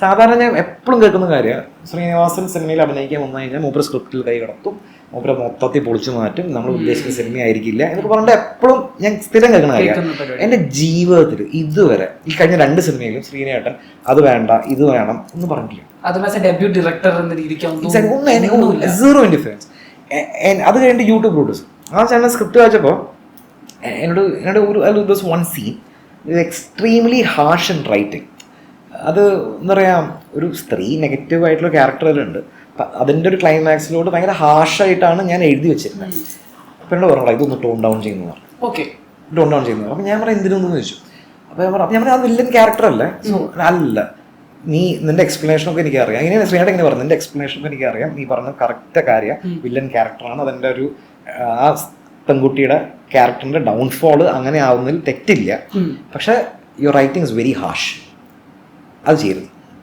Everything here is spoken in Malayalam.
സാധാരണ ഞാൻ എപ്പോഴും കേൾക്കുന്ന കാര്യം ശ്രീനിവാസൻ സിനിമയിൽ അഭിനയിക്കാൻ വന്നു കഴിഞ്ഞാൽ മൂപ്പര് സ്ക്രിപ്റ്റിൽ കൈ കടത്തും, മൂപ്പര് മൊത്തത്തിൽ പൊളിച്ചു മാറ്റും, നമ്മൾ ഉദ്ദേശിക്കുന്ന സിനിമ ആയിരിക്കില്ല എന്നൊക്കെ പറഞ്ഞിട്ട് എപ്പോഴും ഞാൻ സ്ഥിരം കേൾക്കുന്ന കാര്യം. എൻ്റെ ജീവിതത്തിൽ ഇതുവരെ ഈ കഴിഞ്ഞ 2 സിനിമയിലും ശ്രീനേട്ടൻ അത് വേണ്ട ഇത് വേണം എന്ന് പറഞ്ഞിട്ടില്ല. Zero indifference. അത് കഴിഞ്ഞിട്ട് യൂട്യൂബ് പ്രൊഡ്യൂസ് ആ ചാനൽ സ്ക്രിപ്റ്റ് വായിച്ചപ്പോൾ എന്നോട് ഒരു one scene extremely harsh and writing. അത് എന്താ പറയുക, ഒരു സ്ത്രീ നെഗറ്റീവായിട്ടുള്ള ക്യാരക്ടറിലുണ്ട്, അതിൻ്റെ ഒരു ക്ലൈമാക്സിലോട്ട് ഭയങ്കര ഹാഷായിട്ടാണ് ഞാൻ എഴുതി വെച്ചിരുന്നത്. അപ്പം എന്നോട് പറഞ്ഞോളാം ഇതൊന്ന് ടോൺ ഡൗൺ ചെയ്യുന്നു പറഞ്ഞു. ടോൺ ഡൗൺ ചെയ്യുന്നു. അപ്പം ഞാൻ പറയാം എന്തിനൊന്നും ചോദിച്ചു. അപ്പോൾ ഞാൻ പറയാം അത് വില്ലൻ ക്യാരക്ടർ അല്ലേ? അല്ല, നീ നിന്റെ എക്സ്പ്ലനേഷനൊക്കെ എനിക്കറിയാം. ഇങ്ങനെ ശ്രീനാഥ് എങ്ങനെ പറഞ്ഞു, നിന്റെ എക്സ്പ്ലനേഷനൊക്കെ എനിക്കറിയാം, നീ പറഞ്ഞ കറക്റ്റ് കാര്യം വില്ലൻ ക്യാരക്ടറാണ്, അതെൻ്റെ ഒരു ആ പെൺകുട്ടിയുടെ ക്യാരക്ടറിൻ്റെ ഡൗൺഫോള് അങ്ങനെ ആവുന്നതിൽ തെറ്റില്ല, പക്ഷെ your writing is very hash, അത് ചെയ്യരുത്.